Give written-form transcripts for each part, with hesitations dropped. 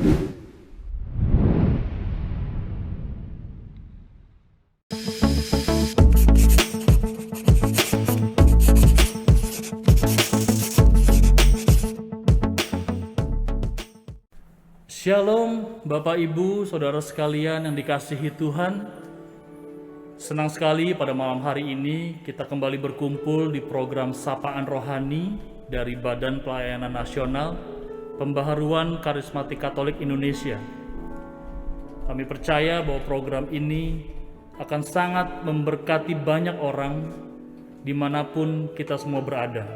Shalom Bapak Ibu, Saudara sekalian yang dikasihi Tuhan. Senang sekali pada malam hari ini kita kembali berkumpul di program Sapaan Rohani dari Badan Pelayanan Nasional Pembaharuan Karismatik Katolik Indonesia. Kami percaya bahwa program ini akan sangat memberkati banyak orang dimanapun kita semua berada.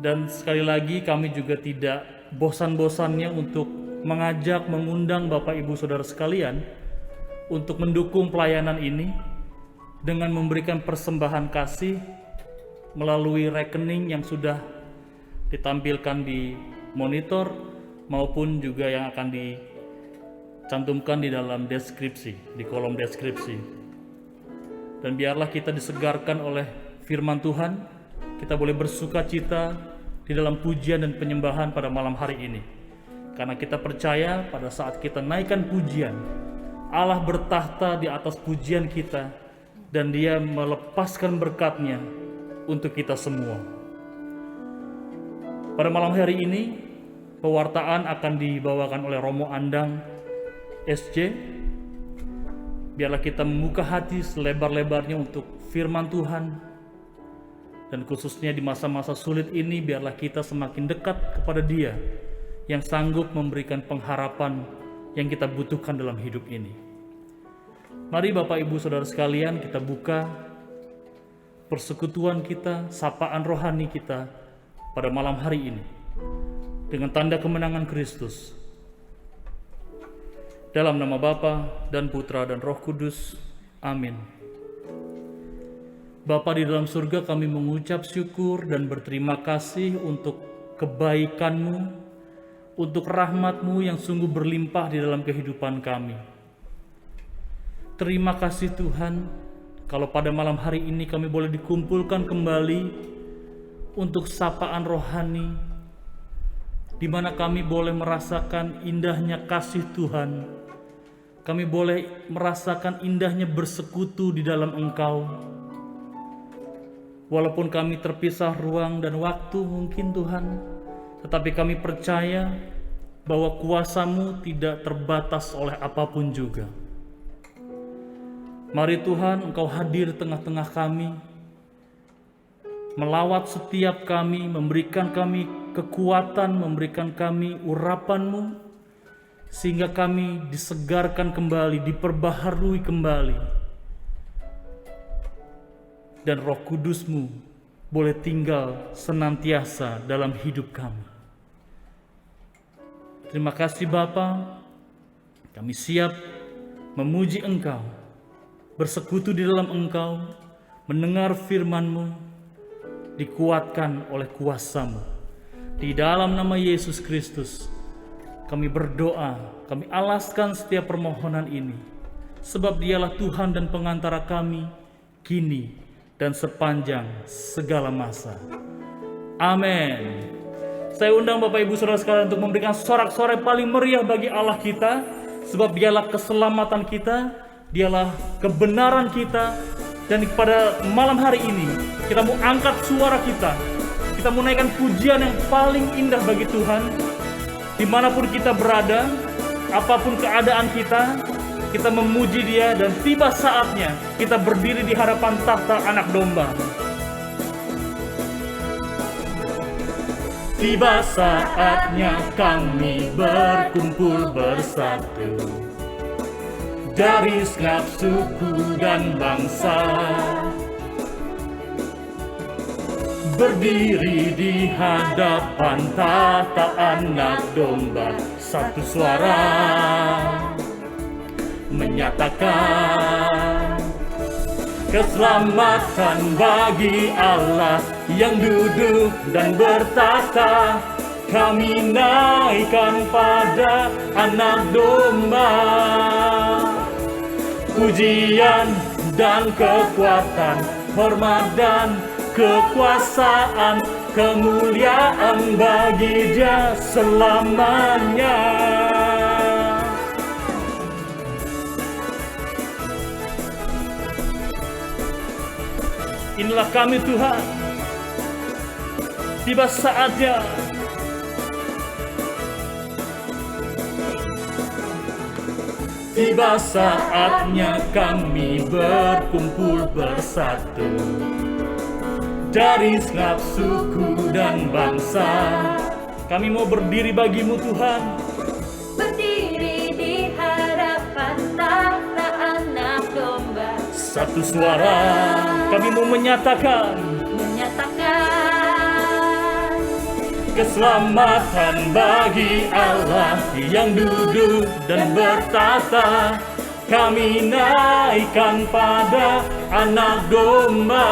Dan sekali lagi kami juga tidak bosan-bosannya untuk mengundang Bapak Ibu Saudara sekalian untuk mendukung pelayanan ini dengan memberikan persembahan kasih melalui rekening yang sudah ditampilkan di monitor maupun juga yang akan dicantumkan di dalam deskripsi, di kolom deskripsi. Dan biarlah kita disegarkan oleh firman Tuhan, kita boleh bersuka cita di dalam pujian dan penyembahan pada malam hari ini. Karena kita percaya pada saat kita naikkan pujian, Allah bertahta di atas pujian kita dan Dia melepaskan berkat-Nya untuk kita semua. Pada malam hari ini, pewartaan akan dibawakan oleh Romo Andang SJ. Biarlah kita membuka hati selebar-lebarnya untuk firman Tuhan. Dan khususnya di masa-masa sulit ini, biarlah kita semakin dekat kepada Dia yang sanggup memberikan pengharapan yang kita butuhkan dalam hidup ini. Mari Bapak Ibu Saudara sekalian, kita buka persekutuan kita, sapaan rohani kita pada malam hari ini dengan tanda kemenangan Kristus. Dalam nama Bapa dan Putra dan Roh Kudus. Amin. Bapa di dalam surga, kami mengucap syukur dan berterima kasih untuk kebaikan-Mu, untuk rahmat-Mu yang sungguh berlimpah di dalam kehidupan kami. Terima kasih Tuhan, kalau pada malam hari ini kami boleh dikumpulkan kembali untuk sapaan rohani, di mana kami boleh merasakan indahnya kasih Tuhan. Kami boleh merasakan indahnya bersekutu di dalam Engkau. Walaupun kami terpisah ruang dan waktu mungkin Tuhan, tetapi kami percaya bahwa kuasa-Mu tidak terbatas oleh apapun juga. Mari Tuhan, Engkau hadir tengah-tengah kami, melawat setiap kami, memberikan kami kekuatan, memberikan kami urapan-Mu, sehingga kami disegarkan kembali, diperbaharui kembali. Dan Roh Kudus-Mu boleh tinggal senantiasa dalam hidup kami. Terima kasih Bapa, kami siap memuji Engkau, bersekutu di dalam Engkau, mendengar firman-Mu, dikuatkan oleh kuasa-Mu. Di dalam nama Yesus Kristus, kami berdoa, kami alaskan setiap permohonan ini, sebab Dialah Tuhan dan pengantara kami, kini dan sepanjang segala masa. Amin. Saya undang Bapak Ibu Saudara sekalian untuk memberikan sorak-sorai paling meriah bagi Allah kita, sebab Dialah keselamatan kita, Dialah kebenaran kita. Dan pada malam hari ini kita mau angkat suara kita mau naikkan pujian yang paling indah bagi Tuhan. Dimanapun kita berada, apapun keadaan kita memuji Dia, dan tiba saatnya kita berdiri di hadapan tahta Anak Domba. Tiba saatnya kami berkumpul bersatu dari setiap suku dan bangsa, berdiri di hadapan tahta Anak Domba, satu suara menyatakan keselamatan bagi Allah yang duduk dan bertahta. Kami naikkan pada Anak Domba pujian dan kekuatan, hormat dan kekuasaan kemuliaan bagi Dia selamanya. Inilah kami Tuhan, tiba saatnya tiba saatnya kami berkumpul bersatu dari segenap suku dan bangsa. Kami mau berdiri bagimu Tuhan, berdiri di hadapan tahta Anak Domba. satu suara kami mau menyatakan keselamatan bagi Allah yang duduk dan bertata. Kami naikkan pada Anak Domba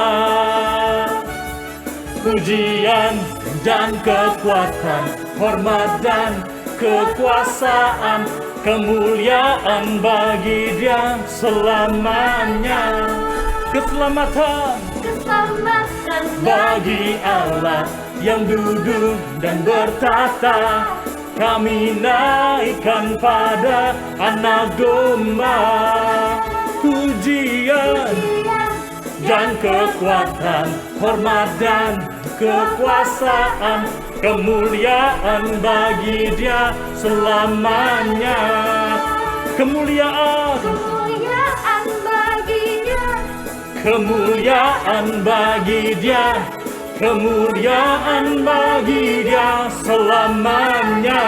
pujian dan kekuatan, hormat dan kekuasaan, kemuliaan bagi Dia selamanya. Keselamatan bagi Allah yang duduk dan bertata. Kami naikkan pada Anak Domba pujian dan kekuatan, hormat dan kekuasaan, kemuliaan bagi Dia selamanya. Kemuliaan bagi Dia, kemuliaan bagi Dia, kemuliaan bagi Dia selamanya.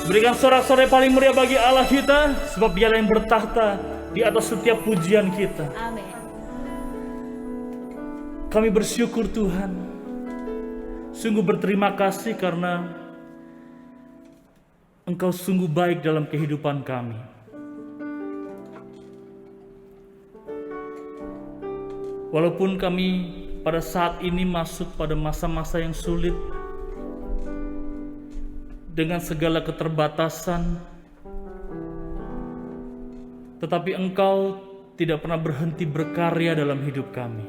Berikan sorak-sorai paling meriah bagi Allah kita, sebab Dialah yang bertahta di atas setiap pujian kita. Amin. Kami bersyukur Tuhan, sungguh berterima kasih karena Engkau sungguh baik dalam kehidupan kami. Walaupun kami pada saat ini masuk pada masa-masa yang sulit, dengan segala keterbatasan, tetapi Engkau tidak pernah berhenti berkarya dalam hidup kami.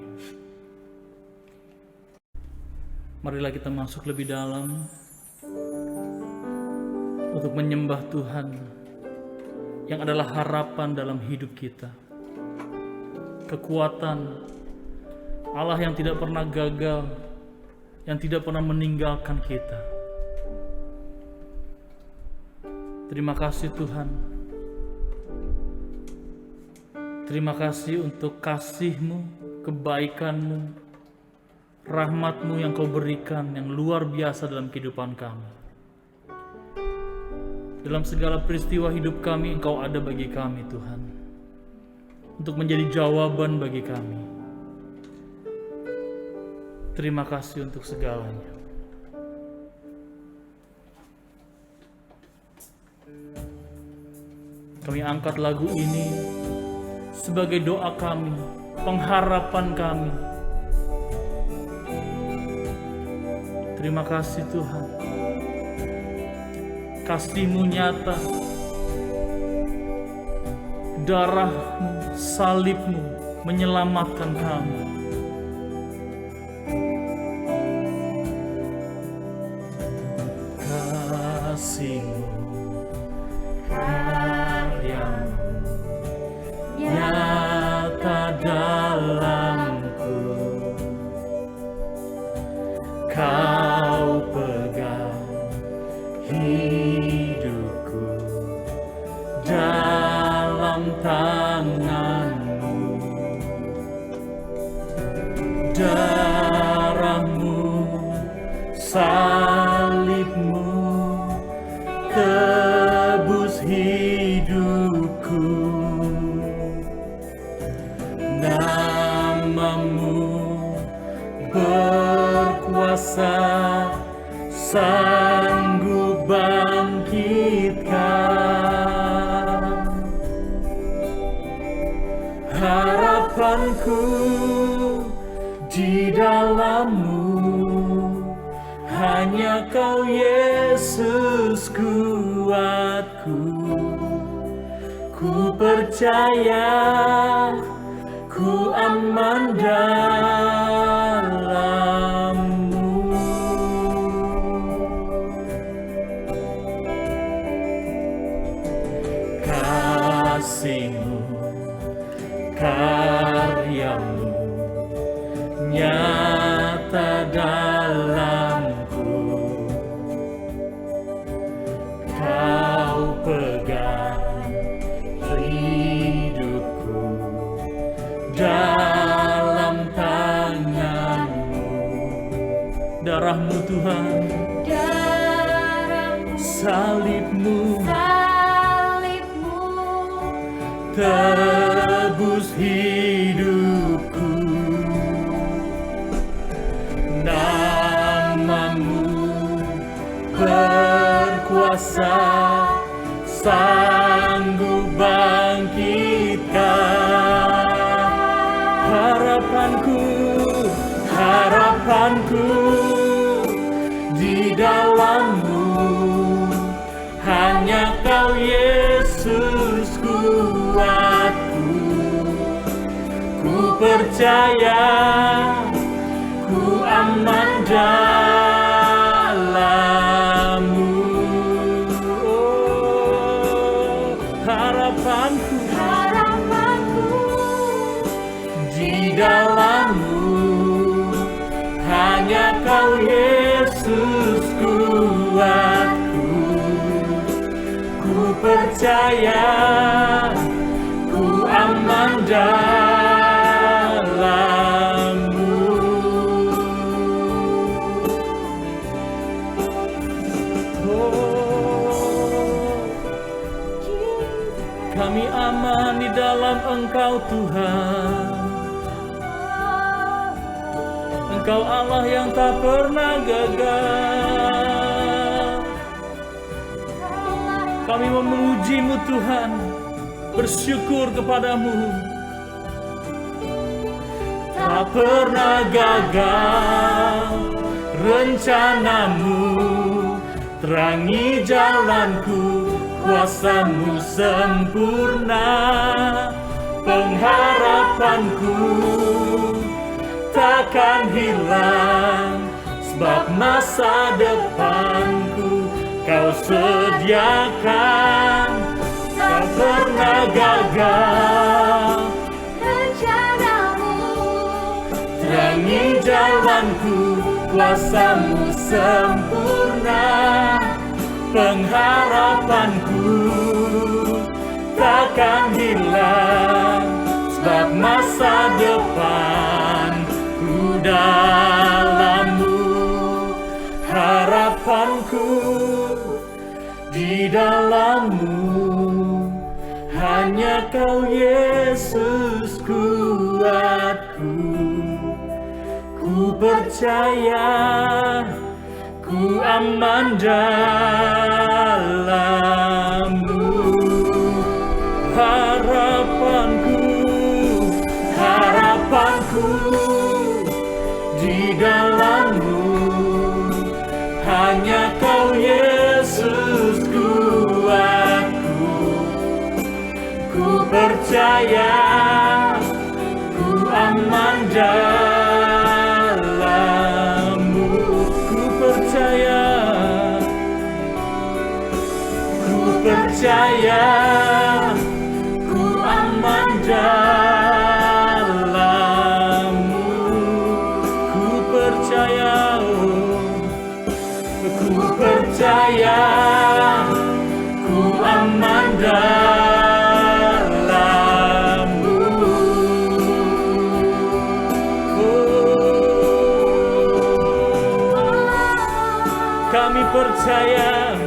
Marilah kita masuk lebih dalam untuk menyembah Tuhan yang adalah harapan dalam hidup kita, kekuatan Allah yang tidak pernah gagal, yang tidak pernah meninggalkan kita. Terima kasih Tuhan. Terima kasih untuk kasih-Mu, kebaikan-Mu, rahmat-Mu yang Kau berikan yang luar biasa dalam kehidupan kami. Dalam segala peristiwa hidup kami, Engkau ada bagi kami Tuhan, untuk menjadi jawaban bagi kami. Terima kasih untuk segalanya. Kami angkat lagu ini sebagai doa kami, pengharapan kami. Terima kasih Tuhan. Kasih-Mu nyata. Darah-Mu, salib-Mu menyelamatkan kami. Kasih-Mu, nyata dalamku, Kau pegang hidupku dalam tangan-Mu. Darah-Mu, salib-Mu tebus hidupku. Nama-Mu berkuasa, sanggup bangkitkan. Harapanku di dalam-Mu, hanya Kau Yesus kuatku. Ku percaya, ku ku aman dalam-Mu. Kasih-Mu, karya-Mu nyata dalamku. Kau pegang hidupku dalam tangan-Mu. Darah-Mu Tuhan, Darah-Mu, salib-Mu salib-Mu, tebus hidupku. Nama-Mu berkuasa, sanggup bangkitkan. Harapanku di dalam-Mu, hanya Kau Yesus kuatku. Ku percaya ku aman dalam-Mu. Oh, harapanku di dalam-Mu, hanya Kau Yesus kuatku. Ku percaya ku aman dalam-Mu. Oh, kami aman di dalam Engkau Tuhan. Engkau Allah yang tak pernah gagal. Kami memuji-Mu Tuhan, bersyukur kepadamu. Tak pernah gagal rencana-Mu, terangi jalanku, kuasa-Mu sempurna. Pengharapanku takkan hilang, sebab masa depanku Kau sediakan. Tak pernah gagal rencana-Mu, terangi jalanku, kuasa-Mu sempurna. Pengharapanku takkan hilang, sebab masa depanku dalam-Mu. Harapanku di dalam-Mu, hanya Kau Yesus kuatku. Ku percaya ku aman dalam-Mu. Harapanku di dalam-Mu, hanya Kau Yesus kuatku. Ku percaya ku aman dalam-Mu. Ku percaya ku aman dalam-Mu. Ku percaya, ku percaya ku aman dalam-Mu. Oh, kami percaya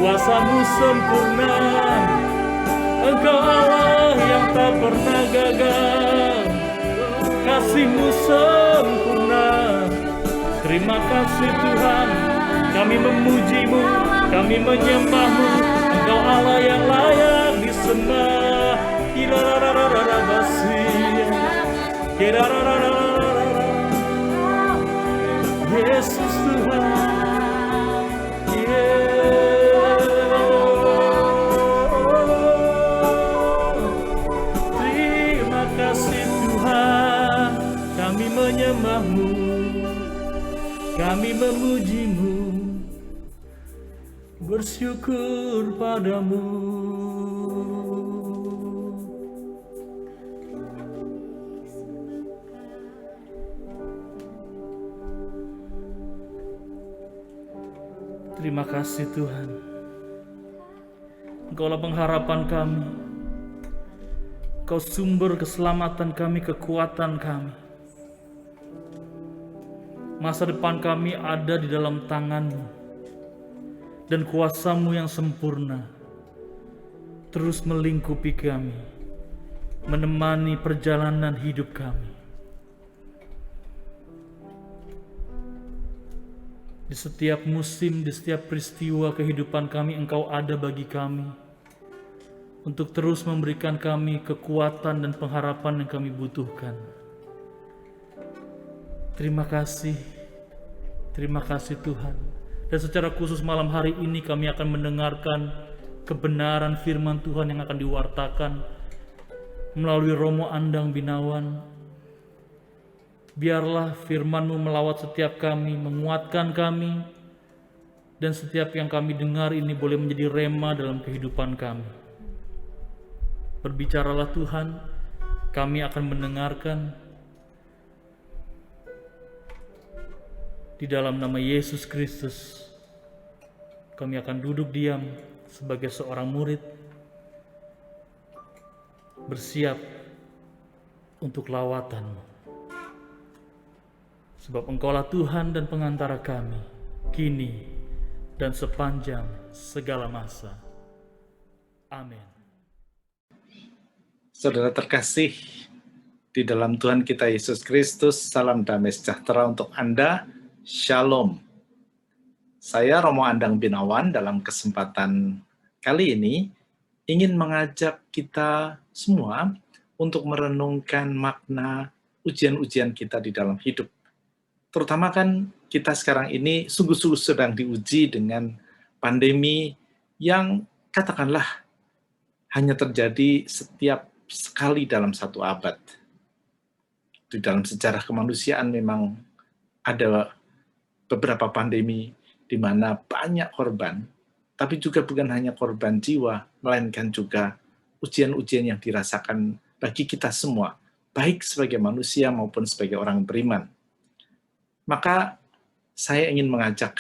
kuasa-Mu sempurna. Engkau Allah yang tak pernah gagal. Kasih-Mu sempurna. Terima kasih Tuhan. Kami memuji-Mu, kami menyembah-Mu. Engkau Allah yang layak disembah. Yesus Tuhan. Terima kasih. kami memuji-Mu, bersyukur padamu. Terima kasih Tuhan, Engkaulah pengharapan kami, Engkau sumber keselamatan kami, kekuatan kami. Masa depan kami ada di dalam tangan-Mu, dan kuasa-Mu yang sempurna terus melingkupi kami, menemani perjalanan hidup kami. Di setiap musim, di setiap peristiwa kehidupan kami, Engkau ada bagi kami, untuk terus memberikan kami kekuatan dan pengharapan yang kami butuhkan. Terima kasih Tuhan. Dan secara khusus malam hari ini kami akan mendengarkan kebenaran firman Tuhan yang akan diwartakan melalui Romo Andang Binawan. Biarlah firman-Mu melawat setiap kami, menguatkan kami, dan setiap yang kami dengar ini boleh menjadi rema dalam kehidupan kami. Berbicaralah Tuhan, kami akan mendengarkan. Di dalam nama Yesus Kristus, kami akan duduk diam sebagai seorang murid, bersiap untuk lawatan-Mu. Sebab Engkaulah Tuhan dan pengantara kami, kini dan sepanjang segala masa. Amin. Saudara terkasih, di dalam Tuhan kita Yesus Kristus, salam damai sejahtera untuk Anda. Shalom. Saya Romo Andang Binawan dalam kesempatan kali ini ingin mengajak kita semua untuk merenungkan makna ujian-ujian kita di dalam hidup. Terutama kan kita sekarang ini sungguh-sungguh sedang diuji dengan pandemi yang katakanlah hanya terjadi setiap sekali dalam satu abad. Di dalam sejarah kemanusiaan memang ada beberapa pandemi di mana banyak korban, tapi juga bukan hanya korban jiwa, melainkan juga ujian-ujian yang dirasakan bagi kita semua, baik sebagai manusia maupun sebagai orang beriman. Maka saya ingin mengajak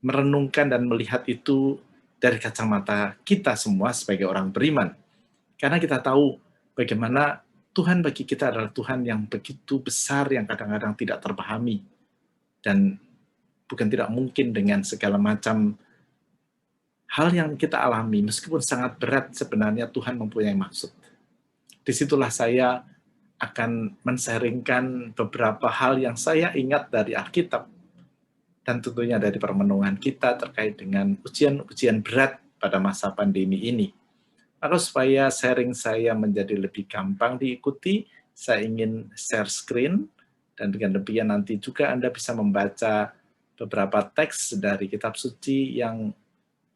merenungkan dan melihat itu dari kacamata kita semua sebagai orang beriman. Karena kita tahu bagaimana Tuhan bagi kita adalah Tuhan yang begitu besar yang kadang-kadang tidak terpahami. Dan bukan tidak mungkin dengan segala macam hal yang kita alami, meskipun sangat berat sebenarnya Tuhan mempunyai maksud. Disitulah saya akan men-sharingkan beberapa hal yang saya ingat dari Alkitab dan tentunya dari permenungan kita terkait dengan ujian-ujian berat pada masa pandemi ini. Maka supaya sharing saya menjadi lebih gampang diikuti, saya ingin share screen dan dengan demikian nanti juga Anda bisa membaca beberapa teks dari kitab suci yang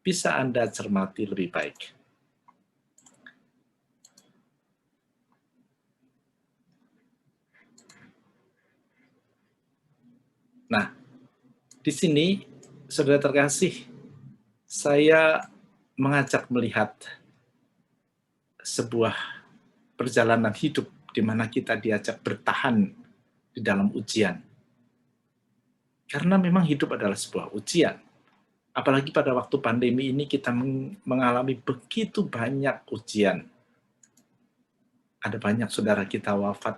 bisa Anda cermati lebih baik. Nah, di sini, saudara terkasih, saya mengajak melihat sebuah perjalanan hidup di mana kita diajak bertahan di dalam ujian. Karena memang hidup adalah sebuah ujian. Apalagi pada waktu pandemi ini kita mengalami begitu banyak ujian. Ada banyak saudara kita wafat.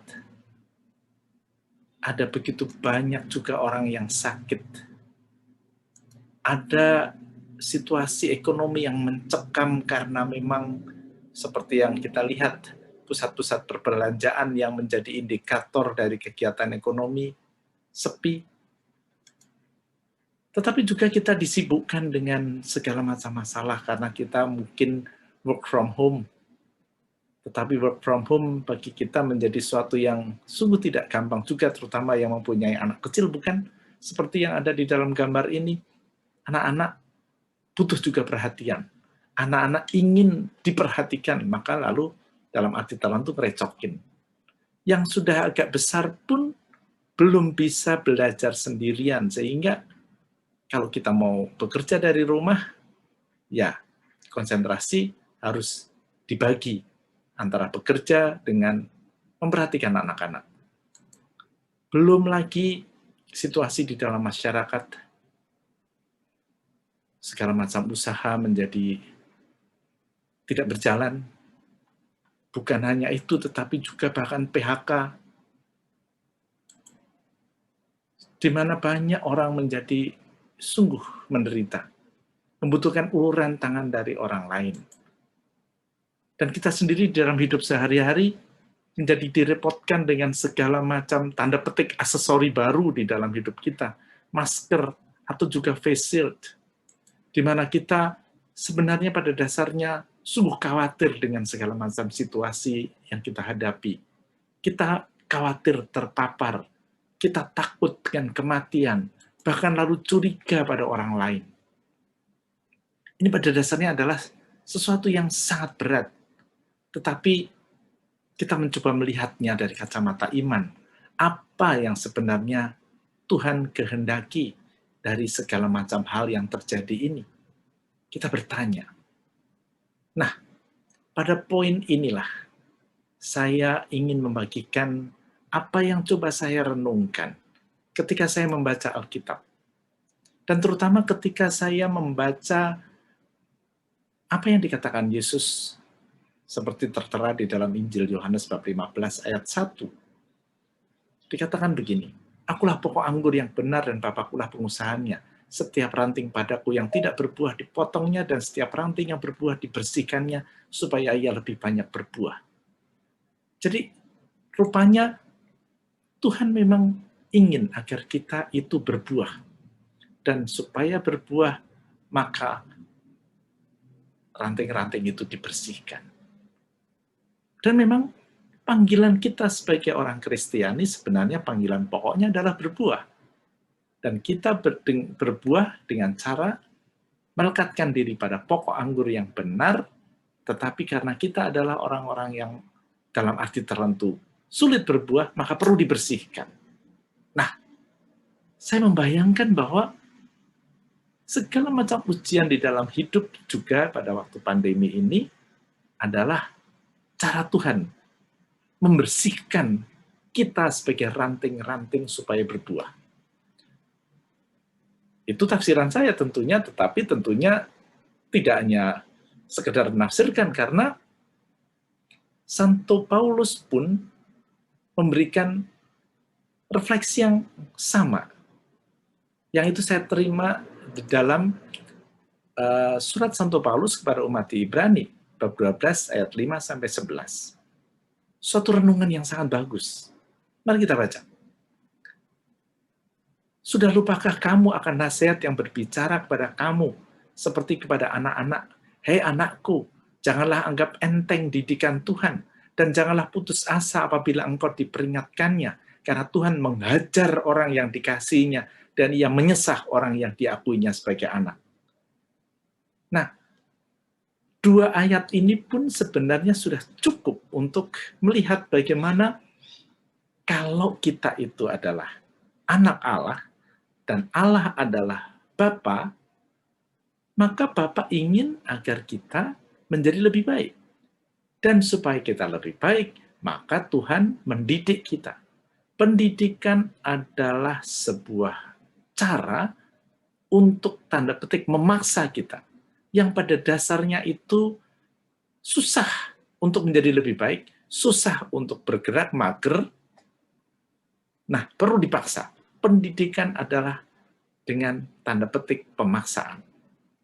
Ada begitu banyak juga orang yang sakit. Ada situasi ekonomi yang mencekam karena memang seperti yang kita lihat, pusat-pusat perbelanjaan yang menjadi indikator dari kegiatan ekonomi sepi. Tetapi juga kita disibukkan dengan segala macam masalah karena kita mungkin work from home. Tetapi work from home bagi kita menjadi suatu yang sungguh tidak gampang juga, terutama yang mempunyai anak kecil, bukan? Seperti yang ada di dalam gambar ini, anak-anak butuh juga perhatian. Anak-anak ingin diperhatikan, maka lalu dalam arti tertentu merecokin. Yang sudah agak besar pun belum bisa belajar sendirian, sehingga kalau kita mau bekerja dari rumah, ya konsentrasi harus dibagi antara bekerja dengan memperhatikan anak-anak. Belum lagi situasi di dalam masyarakat, segala macam usaha menjadi tidak berjalan. Bukan hanya itu, tetapi juga bahkan PHK, di mana banyak orang menjadi sungguh menderita, membutuhkan uluran tangan dari orang lain. Dan kita sendiri dalam hidup sehari-hari menjadi direpotkan dengan segala macam tanda petik aksesori baru di dalam hidup kita, masker atau juga face shield, di mana kita sebenarnya pada dasarnya sungguh khawatir dengan segala macam situasi yang kita hadapi. Kita khawatir terpapar, kita takut dengan kematian, bahkan lalu curiga pada orang lain. Ini pada dasarnya adalah sesuatu yang sangat berat, tetapi kita mencoba melihatnya dari kacamata iman. Apa yang sebenarnya Tuhan kehendaki dari segala macam hal yang terjadi ini? Kita bertanya. Nah, pada poin inilah saya ingin membagikan apa yang coba saya renungkan ketika saya membaca Alkitab. Dan terutama ketika saya membaca apa yang dikatakan Yesus seperti tertera di dalam Injil Yohanes bab 15 ayat 1. Dikatakan begini, "Akulah pokok anggur yang benar dan Bapa-Kulah pengusahanya. Setiap ranting padaku yang tidak berbuah dipotongnya, dan setiap ranting yang berbuah dibersihkannya, supaya ia lebih banyak berbuah." Jadi, rupanya Tuhan memang ingin agar kita itu berbuah. Dan supaya berbuah, maka ranting-ranting itu dibersihkan. Dan memang panggilan kita sebagai orang Kristiani sebenarnya panggilan pokoknya adalah berbuah. Dan kita berbuah dengan cara melekatkan diri pada pokok anggur yang benar, tetapi karena kita adalah orang-orang yang dalam arti tertentu sulit berbuah, maka perlu dibersihkan. Nah, saya membayangkan bahwa segala macam ujian di dalam hidup juga pada waktu pandemi ini adalah cara Tuhan membersihkan kita sebagai ranting-ranting supaya berbuah. Itu tafsiran saya tentunya, tetapi tentunya tidak hanya sekedar menafsirkan, karena Santo Paulus pun memberikan refleksi yang sama. Yang itu saya terima di dalam surat Santo Paulus kepada umat Ibrani, bab 12 ayat 5-11. Suatu renungan yang sangat bagus. Mari kita baca. "Sudah lupakah kamu akan nasihat yang berbicara kepada kamu seperti kepada anak-anak? Hei anakku, janganlah anggap enteng didikan Tuhan, dan janganlah putus asa apabila engkau diperingatkannya, karena Tuhan menghajar orang yang dikasihinya, dan ia menyesah orang yang diakuinya sebagai anak." Nah, dua ayat ini pun sebenarnya sudah cukup untuk melihat bagaimana kalau kita itu adalah anak Allah dan Allah adalah Bapa, maka Bapa ingin agar kita menjadi lebih baik. Dan supaya kita lebih baik, maka Tuhan mendidik kita. Pendidikan adalah sebuah cara untuk tanda petik memaksa kita, yang pada dasarnya itu susah untuk menjadi lebih baik, susah untuk bergerak, mager. Nah, perlu dipaksa. Pendidikan adalah dengan tanda petik pemaksaan.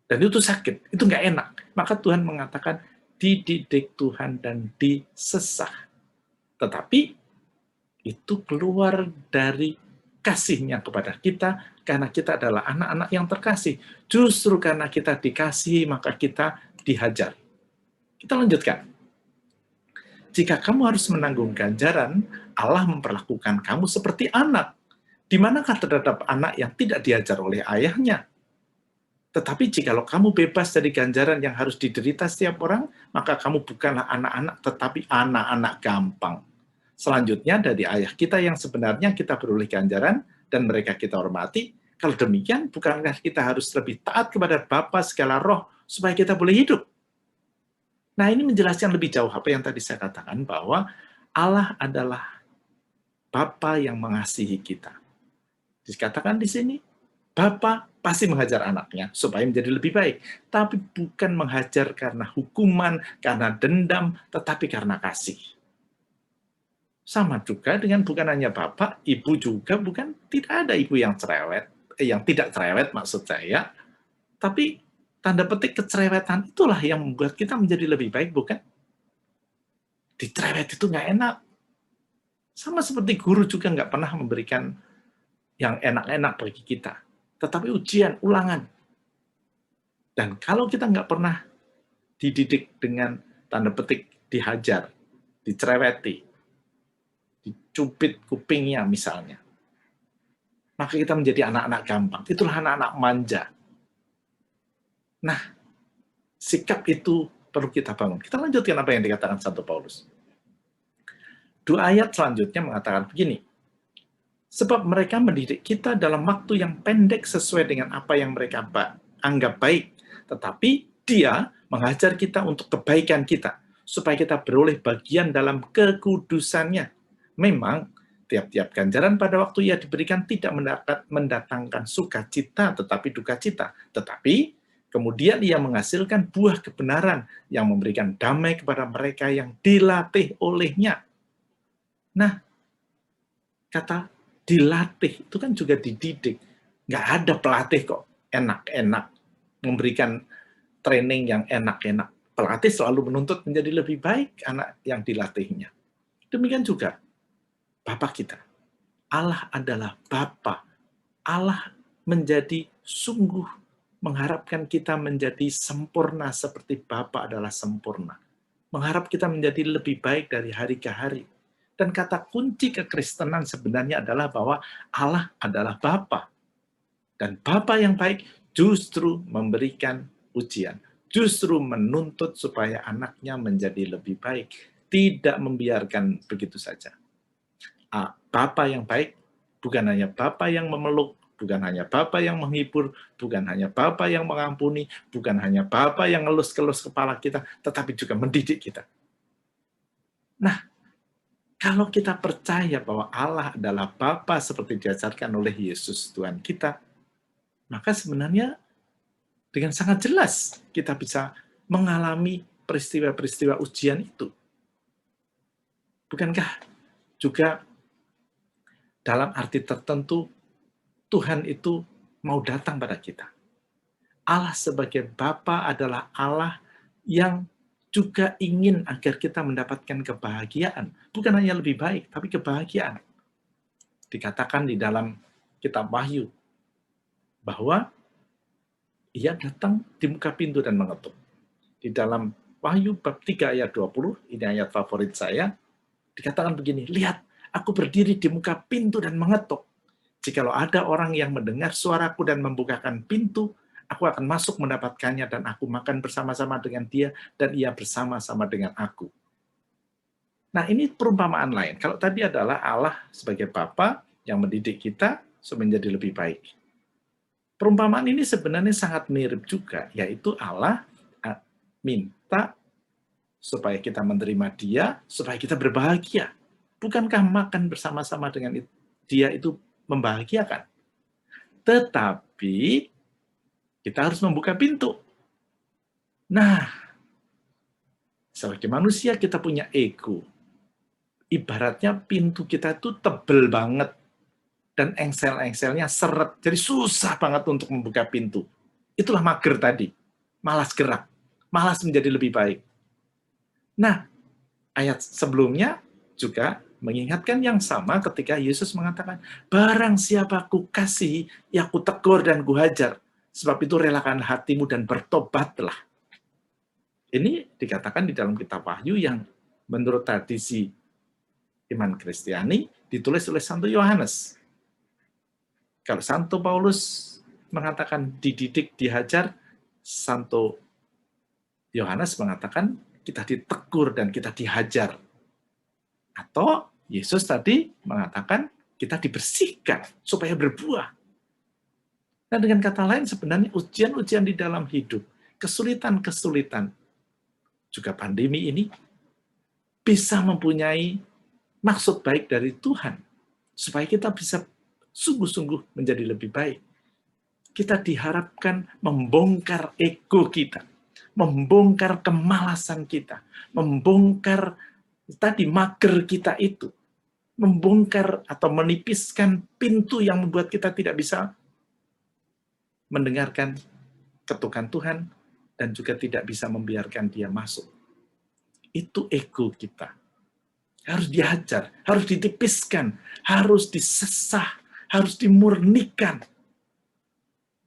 Dan itu sakit, itu nggak enak. Maka Tuhan mengatakan, dididik Tuhan dan disesah. Tetapi itu keluar dari kasih-Nya kepada kita, karena kita adalah anak-anak yang terkasih. Justru karena kita dikasihi, maka kita dihajar. Kita lanjutkan. "Jika kamu harus menanggung ganjaran, Allah memperlakukan kamu seperti anak. Di manakah terdapat anak yang tidak diajar oleh ayahnya? Tetapi jikalau kamu bebas dari ganjaran yang harus diderita setiap orang, maka kamu bukanlah anak-anak, tetapi anak-anak gampang. Selanjutnya dari ayah kita yang sebenarnya kita beroleh ganjaran dan mereka kita hormati. Kalau demikian, bukankah kita harus lebih taat kepada Bapa segala roh supaya kita boleh hidup? Nah, ini menjelaskan lebih jauh apa yang tadi saya katakan, bahwa Allah adalah Bapa yang mengasihi kita. Dikatakan di sini, Bapa pasti menghajar anaknya supaya menjadi lebih baik. Tapi bukan menghajar karena hukuman, karena dendam, tetapi karena kasih. Sama juga dengan bukan hanya bapak, ibu juga bukan, tidak ada ibu yang cerewet, yang tidak cerewet maksud saya, tapi tanda petik kecerewetan itulah yang membuat kita menjadi lebih baik, bukan? Dicerewet itu nggak enak. Sama seperti guru juga nggak pernah memberikan yang enak-enak bagi kita, tetapi ujian, ulangan. Dan kalau kita nggak pernah dididik dengan tanda petik dihajar, dicereweti, dicubit kupingnya misalnya, maka kita menjadi anak-anak gampang. Itulah anak-anak manja. Nah, sikap itu perlu kita bangun. Kita lanjutkan apa yang dikatakan Santo Paulus. 2 ayat selanjutnya mengatakan begini, sebab mereka mendidik kita dalam waktu yang pendek sesuai dengan apa yang mereka anggap baik, tetapi dia mengajar kita untuk kebaikan kita, supaya kita beroleh bagian dalam kekudusannya. Memang, tiap-tiap ganjaran pada waktu ia diberikan tidak mendatangkan sukacita, tetapi duka cita. Tetapi, kemudian ia menghasilkan buah kebenaran yang memberikan damai kepada mereka yang dilatih olehnya. Nah, kata dilatih itu kan juga dididik. Nggak ada pelatih kok enak-enak, memberikan training yang enak-enak. Pelatih selalu menuntut menjadi lebih baik anak yang dilatihnya. Demikian juga Bapa kita. Allah adalah Bapa. Allah menjadi sungguh mengharapkan kita menjadi sempurna seperti Bapa adalah sempurna. Mengharap kita menjadi lebih baik dari hari ke hari. Dan kata kunci kekristenan sebenarnya adalah bahwa Allah adalah Bapa. Dan Bapa yang baik justru memberikan ujian. Justru menuntut supaya anaknya menjadi lebih baik. Tidak membiarkan begitu saja. Bapa yang baik bukan hanya Bapa yang memeluk, bukan hanya Bapa yang menghibur, bukan hanya Bapa yang mengampuni, bukan hanya Bapa yang ngelus-kelus kepala kita, tetapi juga mendidik kita. Nah, kalau kita percaya bahwa Allah adalah Bapa seperti diajarkan oleh Yesus Tuhan kita, maka sebenarnya dengan sangat jelas kita bisa mengalami peristiwa-peristiwa ujian itu. Bukankah juga dalam arti tertentu Tuhan itu mau datang pada kita. Allah sebagai Bapa adalah Allah yang juga ingin agar kita mendapatkan kebahagiaan. Bukan hanya lebih baik, tapi kebahagiaan. Dikatakan di dalam kitab Wahyu, bahwa ia datang di muka pintu dan mengetuk. Di dalam Wahyu bab 3 ayat 20, ini ayat favorit saya, dikatakan begini, lihat, aku berdiri di muka pintu dan mengetuk. Jikalau ada orang yang mendengar suaraku dan membukakan pintu, aku akan masuk mendapatkannya dan aku makan bersama-sama dengan dia dan ia bersama-sama dengan aku. Nah, ini perumpamaan lain. Kalau tadi adalah Allah sebagai Bapa yang mendidik kita supaya menjadi lebih baik. Perumpamaan ini sebenarnya sangat mirip juga, yaitu Allah minta supaya kita menerima dia, supaya kita berbahagia. Bukankah makan bersama-sama dengan dia itu membahagiakan? Tetapi kita harus membuka pintu. Nah, sebagai manusia kita punya ego. Ibaratnya pintu kita itu tebel banget dan engsel-engselnya seret. Jadi susah banget untuk membuka pintu. Itulah mager tadi. Malas gerak. Malas menjadi lebih baik. Nah, ayat sebelumnya juga mengingatkan yang sama ketika Yesus mengatakan, barang siapa ku kasih, ya ku tegur dan ku hajar. Sebab itu relakan hatimu dan bertobatlah. Ini dikatakan di dalam kitab Wahyu yang menurut tradisi iman Kristiani ditulis oleh Santo Yohanes. Kalau Santo Paulus mengatakan dididik, dihajar, Santo Yohanes mengatakan kita ditegur dan kita dihajar. Atau Yesus tadi mengatakan kita dibersihkan supaya berbuah. Nah, dengan kata lain sebenarnya ujian-ujian di dalam hidup, kesulitan-kesulitan, juga pandemi ini bisa mempunyai maksud baik dari Tuhan, supaya kita bisa sungguh-sungguh menjadi lebih baik. Kita diharapkan membongkar ego kita, membongkar kemalasan kita, membongkar tadi mager kita itu, membongkar atau menipiskan pintu yang membuat kita tidak bisa mendengarkan ketukan Tuhan dan juga tidak bisa membiarkan dia masuk. Itu ego kita. Harus dihajar, harus ditipiskan, harus disesah, harus dimurnikan.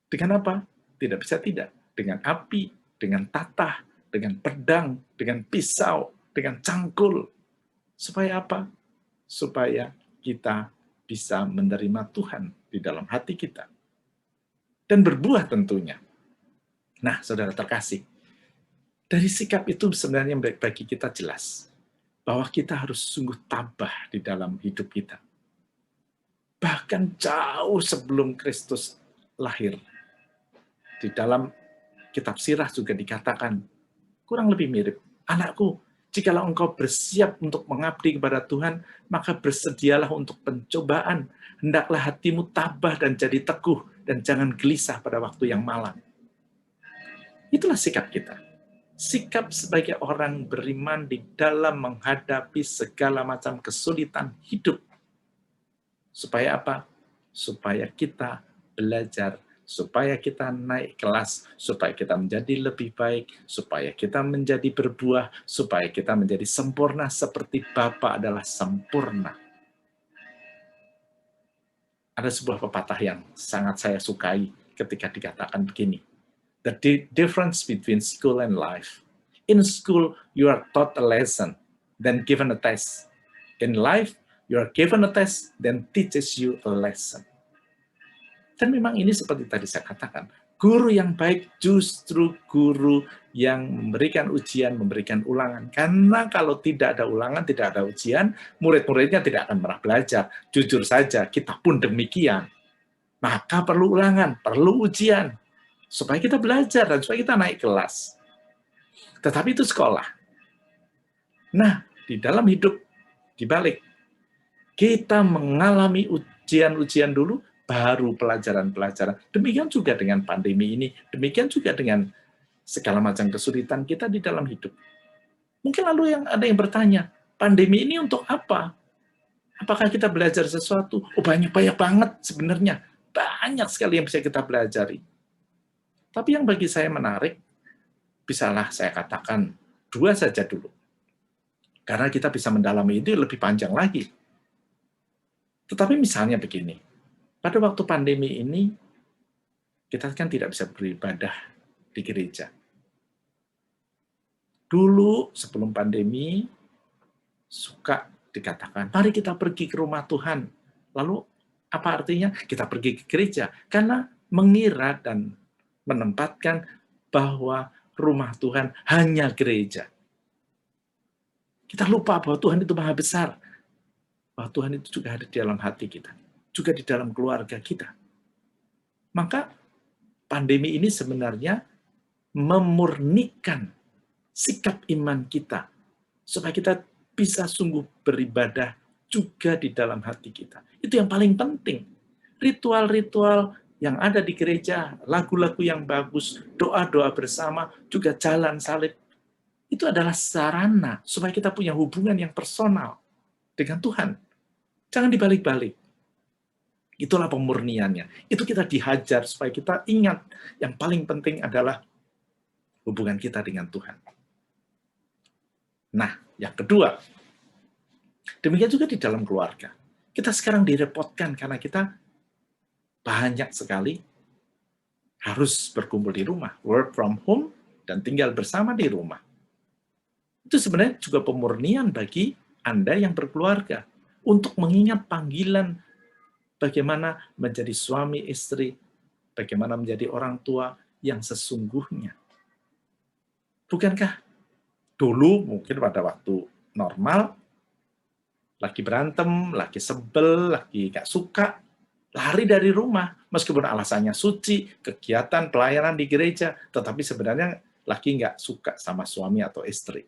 Dengan apa? Tidak bisa tidak. Dengan api, dengan tatah, dengan pedang, dengan pisau, dengan cangkul. Supaya apa? Supaya kita bisa menerima Tuhan di dalam hati kita. Dan berbuah tentunya. Nah, saudara terkasih, dari sikap itu sebenarnya bagi kita jelas bahwa kita harus sungguh tabah di dalam hidup kita. Bahkan jauh sebelum Kristus lahir, di dalam kitab Sirah juga dikatakan, kurang lebih mirip, anakku, jikalau engkau bersiap untuk mengabdi kepada Tuhan, maka bersedialah untuk pencobaan. Hendaklah hatimu tabah dan jadi teguh, dan jangan gelisah pada waktu yang malam. Itulah sikap kita. Sikap sebagai orang beriman di dalam menghadapi segala macam kesulitan hidup. Supaya apa? Supaya kita belajar, supaya kita naik kelas, supaya kita menjadi lebih baik, supaya kita menjadi berbuah, supaya kita menjadi sempurna seperti Bapa adalah sempurna. Ada sebuah pepatah yang sangat saya sukai ketika dikatakan begini. The difference between school and life. In school, you are taught a lesson, then given a test. In life, you are given a test, then teaches you a lesson. Dan memang ini seperti tadi saya katakan, guru yang baik justru guru yang memberikan ujian, memberikan ulangan. Karena kalau tidak ada ulangan, tidak ada ujian, murid-muridnya tidak akan pernah belajar. Jujur saja, kita pun demikian. Maka perlu ulangan, perlu ujian. Supaya kita belajar dan supaya kita naik kelas. Tetapi itu sekolah. Nah, di dalam hidup, dibalik, kita mengalami ujian-ujian dulu, baru pelajaran-pelajaran. Demikian juga dengan pandemi ini, demikian juga dengan segala macam kesulitan kita di dalam hidup. Mungkin lalu ada yang bertanya, pandemi ini untuk apa? Apakah kita belajar sesuatu? Oh, banyak banget sebenarnya. Banyak sekali yang bisa kita pelajari. Tapi yang bagi saya menarik, bisalah saya katakan 2 saja dulu. Karena kita bisa mendalami itu lebih panjang lagi. Tetapi misalnya begini, pada waktu pandemi ini, kita kan tidak bisa beribadah di gereja. Dulu, sebelum pandemi, suka dikatakan, mari kita pergi ke rumah Tuhan. Lalu, apa artinya? Kita pergi ke gereja. Karena mengira dan menempatkan bahwa rumah Tuhan hanya gereja. Kita lupa bahwa Tuhan itu maha besar. Bahwa Tuhan itu juga ada di dalam hati kita. Juga di dalam keluarga kita. Maka pandemi ini sebenarnya memurnikan sikap iman kita. Supaya kita bisa sungguh beribadah juga di dalam hati kita. Itu yang paling penting. Ritual-ritual yang ada di gereja, lagu-lagu yang bagus, doa-doa bersama, juga jalan salib. Itu adalah sarana supaya kita punya hubungan yang personal dengan Tuhan. Jangan dibalik-balik. Itulah pemurniannya. Itu kita dihajar supaya kita ingat yang paling penting adalah hubungan kita dengan Tuhan. Nah, yang kedua, demikian juga di dalam keluarga. Kita sekarang direpotkan karena kita banyak sekali harus berkumpul di rumah, work from home, dan tinggal bersama di rumah. Itu sebenarnya juga pemurnian bagi Anda yang berkeluarga untuk mengingat panggilan bagaimana menjadi suami istri, bagaimana menjadi orang tua yang sesungguhnya. Bukankah dulu mungkin pada waktu normal, lagi berantem, lagi sebel, lagi gak suka, lari dari rumah. Meskipun alasannya suci, kegiatan, pelayanan di gereja, tetapi sebenarnya lagi gak suka sama suami atau istri.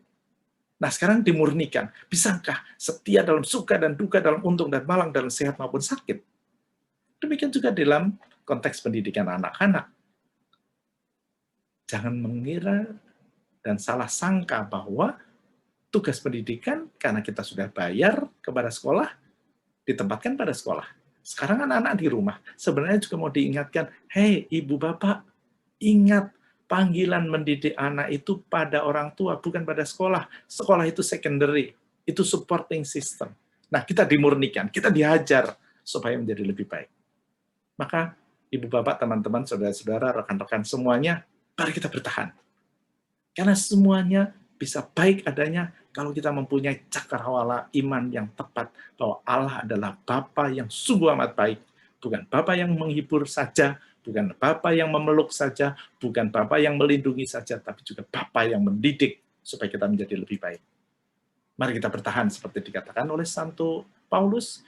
Nah, sekarang dimurnikan. Bisakah setia dalam suka dan duka, dalam untung dan malang, dalam sehat maupun sakit? Demikian juga dalam konteks pendidikan anak-anak. Jangan mengira dan salah sangka bahwa tugas pendidikan, karena kita sudah bayar kepada sekolah, ditempatkan pada sekolah. Sekarang anak-anak di rumah, sebenarnya juga mau diingatkan, hei ibu bapak, ingat panggilan mendidik anak itu pada orang tua, bukan pada sekolah. Sekolah itu secondary, itu supporting system. Nah, kita dimurnikan, kita diajar supaya menjadi lebih baik. Maka ibu bapak, teman-teman, saudara-saudara, rekan-rekan semuanya, mari kita bertahan. Karena semuanya bisa baik adanya kalau kita mempunyai cakrawala iman yang tepat bahwa Allah adalah Bapa yang sungguh amat baik, bukan Bapa yang menghibur saja, bukan Bapa yang memeluk saja, bukan Bapa yang melindungi saja, tapi juga Bapa yang mendidik supaya kita menjadi lebih baik. Mari kita bertahan seperti dikatakan oleh Santo Paulus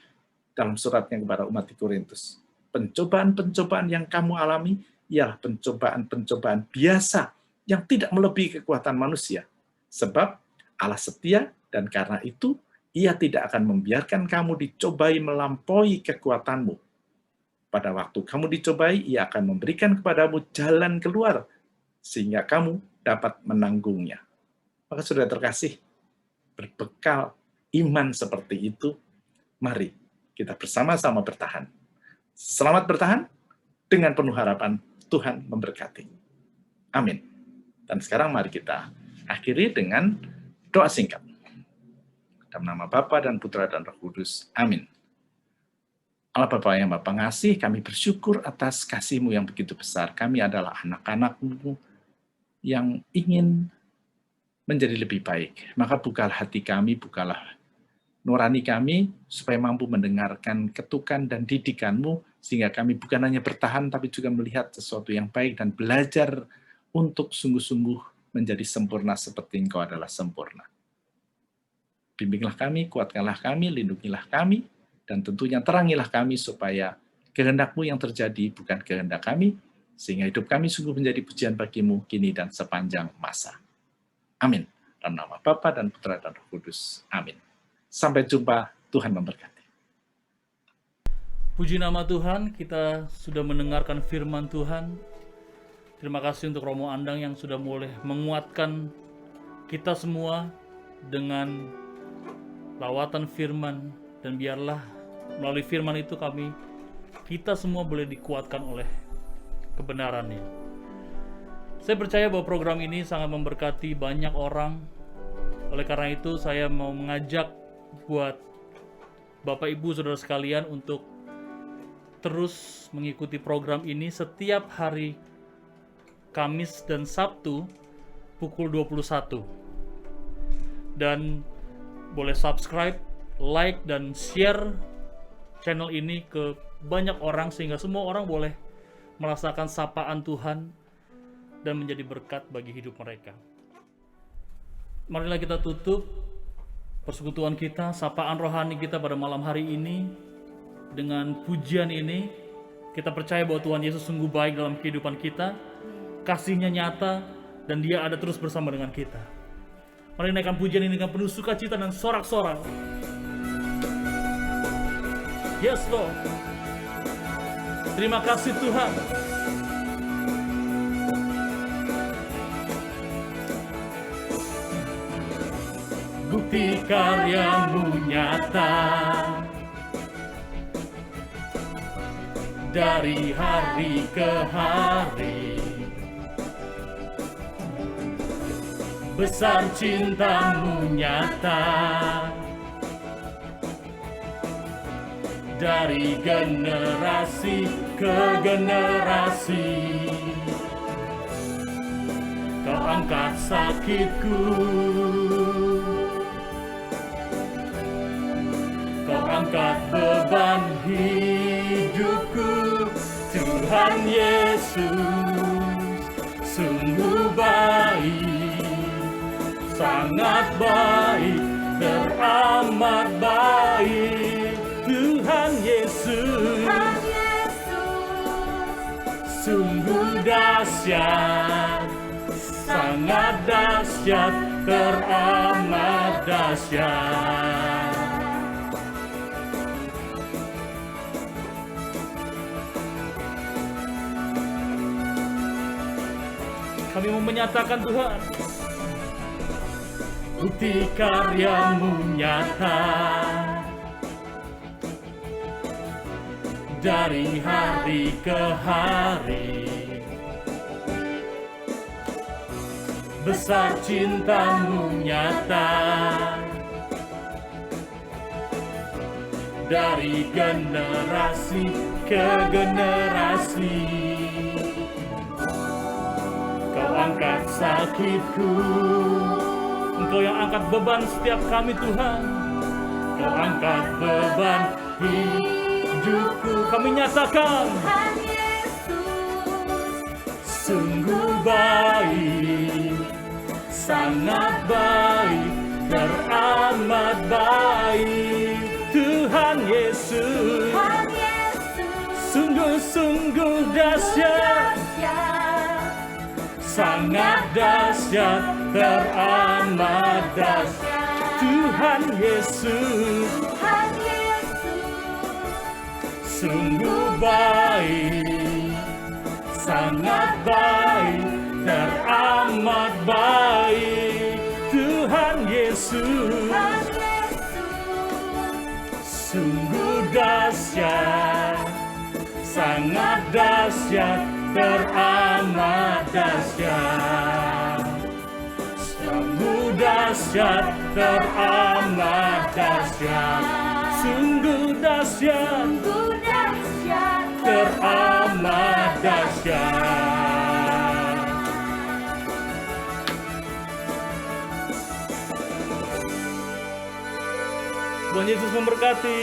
dalam suratnya kepada umat di Korintus. Pencobaan-pencobaan yang kamu alami ialah pencobaan-pencobaan biasa yang tidak melebihi kekuatan manusia. Sebab Allah setia dan karena itu Ia tidak akan membiarkan kamu dicobai melampaui kekuatanmu. Pada waktu kamu dicobai, Ia akan memberikan kepadamu jalan keluar sehingga kamu dapat menanggungnya. Maka saudara terkasih, berbekal iman seperti itu, mari kita bersama-sama bertahan. Selamat bertahan dengan penuh harapan Tuhan memberkati. Amin. Dan sekarang mari kita akhiri dengan doa singkat. Dalam nama Bapa dan Putra dan Roh Kudus. Amin. Allah Bapa yang Bapa ngasih, kami bersyukur atas kasih-Mu yang begitu besar. Kami adalah anak-anak-Mu yang ingin menjadi lebih baik. Maka bukalah hati kami, bukalah nurani kami, supaya mampu mendengarkan ketukan dan didikan-Mu, sehingga kami bukan hanya bertahan, tapi juga melihat sesuatu yang baik dan belajar untuk sungguh-sungguh menjadi sempurna seperti Engkau adalah sempurna. Bimbinglah kami, kuatkanlah kami, lindungilah kami, dan tentunya terangilah kami supaya kehendak-Mu yang terjadi bukan kehendak kami, sehingga hidup kami sungguh menjadi pujian bagi-Mu kini dan sepanjang masa. Amin. Dalam nama Bapa dan Putra dan Roh Kudus. Amin. Sampai jumpa, Tuhan memberkati. Puji nama Tuhan, kita sudah mendengarkan firman Tuhan. Terima kasih untuk Romo Andang yang sudah boleh menguatkan kita semua dengan lawatan firman. Dan biarlah melalui firman itu kita semua boleh dikuatkan oleh kebenarannya. Saya percaya bahwa program ini sangat memberkati banyak orang. Oleh karena itu saya mau mengajak buat Bapak Ibu Saudara sekalian untuk terus mengikuti program ini setiap hari Kamis dan Sabtu pukul 21. Dan boleh subscribe, like, dan share channel ini ke banyak orang sehingga semua orang boleh merasakan sapaan Tuhan dan menjadi berkat bagi hidup mereka. Marilah kita tutup persekutuan kita, sapaan rohani kita pada malam hari ini dengan pujian ini. Kita percaya bahwa Tuhan Yesus sungguh baik dalam kehidupan kita, kasih-Nya nyata, dan Dia ada terus bersama dengan kita. Mari naikkan pujian ini dengan penuh sukacita dan sorak-sorak. Yes Lord. Terima kasih Tuhan. Bukti karya-Mu nyata dari hari ke hari. Besar cinta-Mu nyata dari generasi ke generasi. Kau angkat sakitku, Kau angkat beban hidupku. Tuhan Yesus sungguh baik, sangat baik, teramat baik. baik, Tuhan Yesus. Tuhan Yesus, Sungguh dahsyat, sangat dahsyat, teramat dahsyat. Kami mau menyatakan Tuhan, bukti karya-Mu nyata dari hari ke hari. Besar cinta-Mu nyata dari generasi ke generasi. Kau angkat sakitku, Engkau yang angkat beban setiap kami Tuhan. Kau angkat beban hidupku. Kami nyatakan, Tuhan Yesus, sungguh baik, sangat baik, teramat baik, Tuhan Yesus. Tuhan Yesus, Sungguh-sungguh dahsyat, sangat dahsyat, teramat dahsyat, Tuhan Yesus. Tuhan Yesus, Sungguh baik, sangat baik, teramat baik, Tuhan Yesus. Tuhan Yesus, Sungguh dahsyat, sangat dahsyat, teramat dahsyat. Sungguh dahsyat, teramat dahsyat. Sungguh dahsyat, sungguh dahsyat, teramat dahsyat. Tuhan Yesus memberkati.